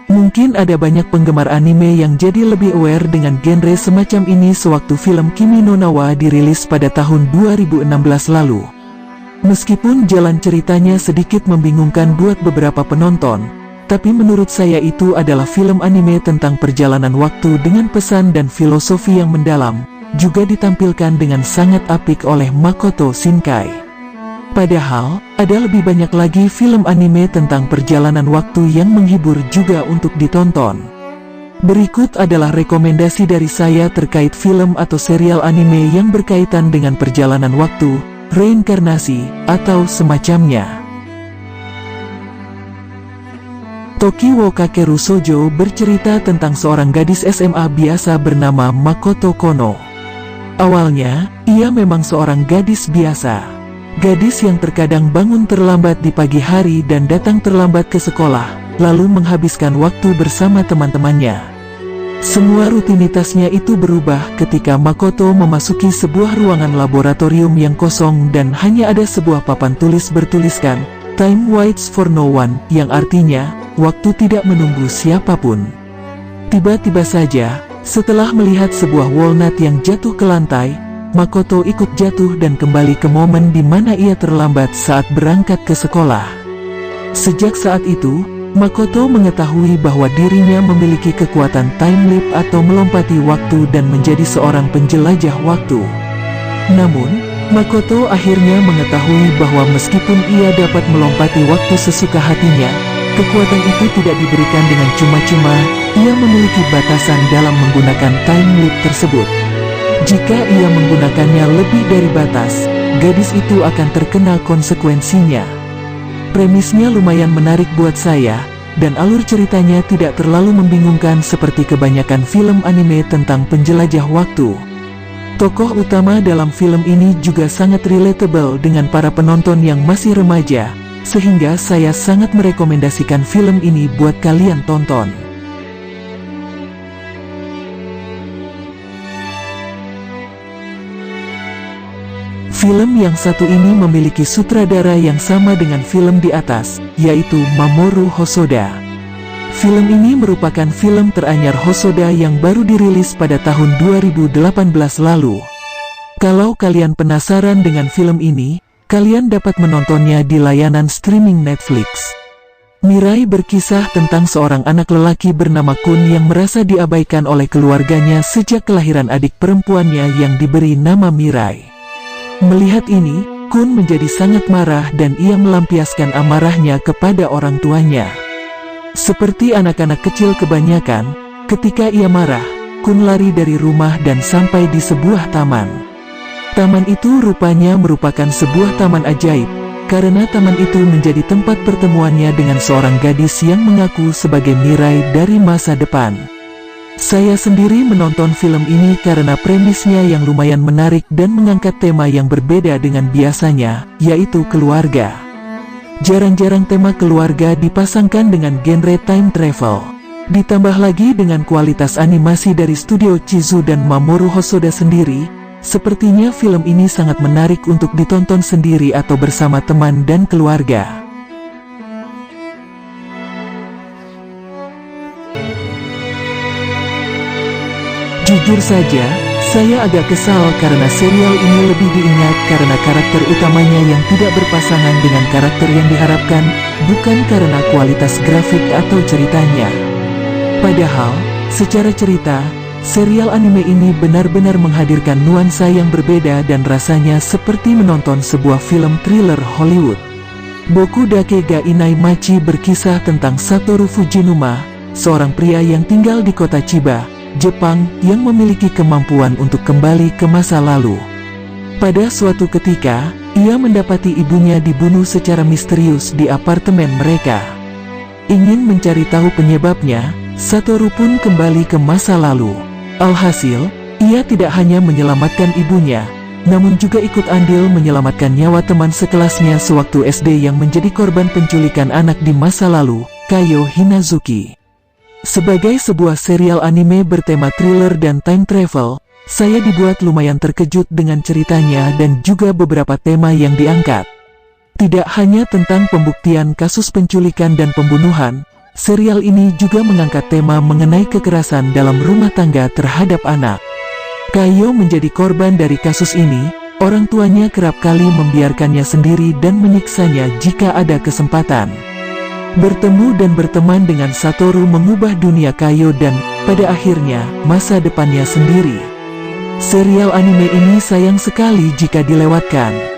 Mungkin ada banyak penggemar anime yang jadi lebih aware dengan genre semacam ini sewaktu film Kimi no Na wa dirilis pada tahun 2016 lalu. Meskipun jalan ceritanya sedikit membingungkan buat beberapa penonton, tapi menurut saya itu adalah film anime tentang perjalanan waktu dengan pesan dan filosofi yang mendalam, juga ditampilkan dengan sangat apik oleh Makoto Shinkai. Padahal, ada lebih banyak lagi film anime tentang perjalanan waktu yang menghibur juga untuk ditonton. Berikut adalah rekomendasi dari saya terkait film atau serial anime yang berkaitan dengan perjalanan waktu, reinkarnasi, atau semacamnya. Toki wo Kakeru Shoujo bercerita tentang seorang gadis SMA biasa bernama Makoto Kono. Awalnya, ia memang seorang gadis biasa. Gadis yang terkadang bangun terlambat di pagi hari dan datang terlambat ke sekolah, lalu menghabiskan waktu bersama teman-temannya. Semua rutinitasnya itu berubah ketika Makoto memasuki sebuah ruangan laboratorium yang kosong dan hanya ada sebuah papan tulis bertuliskan, "Time waits for no one," yang artinya, waktu tidak menunggu siapapun. Tiba-tiba saja, setelah melihat sebuah walnut yang jatuh ke lantai, Makoto ikut jatuh dan kembali ke momen di mana ia terlambat saat berangkat ke sekolah. Sejak saat itu, Makoto mengetahui bahwa dirinya memiliki kekuatan time leap atau melompati waktu dan menjadi seorang penjelajah waktu. Namun, Makoto akhirnya mengetahui bahwa meskipun ia dapat melompati waktu sesuka hatinya, kekuatan itu tidak diberikan dengan cuma-cuma, ia memiliki batasan dalam menggunakan time leap tersebut. Jika ia menggunakannya lebih dari batas, gadis itu akan terkena konsekuensinya. Premisnya lumayan menarik buat saya, dan alur ceritanya tidak terlalu membingungkan seperti kebanyakan film anime tentang penjelajah waktu. Tokoh utama dalam film ini juga sangat relatable dengan para penonton yang masih remaja, sehingga saya sangat merekomendasikan film ini buat kalian tonton. Film yang satu ini memiliki sutradara yang sama dengan film di atas, yaitu Mamoru Hosoda. Film ini merupakan film teranyar Hosoda yang baru dirilis pada tahun 2018 lalu. Kalau kalian penasaran dengan film ini, kalian dapat menontonnya di layanan streaming Netflix. Mirai berkisah tentang seorang anak lelaki bernama Kun yang merasa diabaikan oleh keluarganya sejak kelahiran adik perempuannya yang diberi nama Mirai. Melihat ini, Kun menjadi sangat marah dan ia melampiaskan amarahnya kepada orang tuanya. Seperti anak-anak kecil kebanyakan, ketika ia marah, Kun lari dari rumah dan sampai di sebuah taman. Taman itu rupanya merupakan sebuah taman ajaib, karena taman itu menjadi tempat pertemuannya dengan seorang gadis yang mengaku sebagai Mirai dari masa depan. Saya sendiri menonton film ini karena premisnya yang lumayan menarik dan mengangkat tema yang berbeda dengan biasanya, yaitu keluarga. Jarang-jarang tema keluarga dipasangkan dengan genre time travel. Ditambah lagi dengan kualitas animasi dari studio Chizu dan Mamoru Hosoda sendiri, sepertinya film ini sangat menarik untuk ditonton sendiri atau bersama teman dan keluarga. Jujur saja, saya agak kesal karena serial ini lebih diingat karena karakter utamanya yang tidak berpasangan dengan karakter yang diharapkan, bukan karena kualitas grafik atau ceritanya. Padahal, secara cerita, serial anime ini benar-benar menghadirkan nuansa yang berbeda dan rasanya seperti menonton sebuah film thriller Hollywood. Boku Dake ga Inai Machi berkisah tentang Satoru Fujinuma, seorang pria yang tinggal di kota Chiba, Jepang, yang memiliki kemampuan untuk kembali ke masa lalu. Pada suatu ketika, ia mendapati ibunya dibunuh secara misterius di apartemen mereka. Ingin mencari tahu penyebabnya, Satoru pun kembali ke masa lalu. Alhasil, ia tidak hanya menyelamatkan ibunya, namun juga ikut andil menyelamatkan nyawa teman sekelasnya sewaktu SD yang menjadi korban penculikan anak di masa lalu, Kayo Hinazuki. Sebagai sebuah serial anime bertema thriller dan time travel, saya dibuat lumayan terkejut dengan ceritanya dan juga beberapa tema yang diangkat. Tidak hanya tentang pembuktian kasus penculikan dan pembunuhan, Serial ini juga mengangkat tema mengenai kekerasan dalam rumah tangga terhadap anak. Kayo menjadi korban dari kasus ini. Orang tuanya kerap kali membiarkannya sendiri dan menyiksanya jika ada kesempatan. Bertemu dan berteman dengan Satoru mengubah dunia Kayo dan, pada akhirnya, masa depannya sendiri. Serial anime ini sayang sekali jika dilewatkan.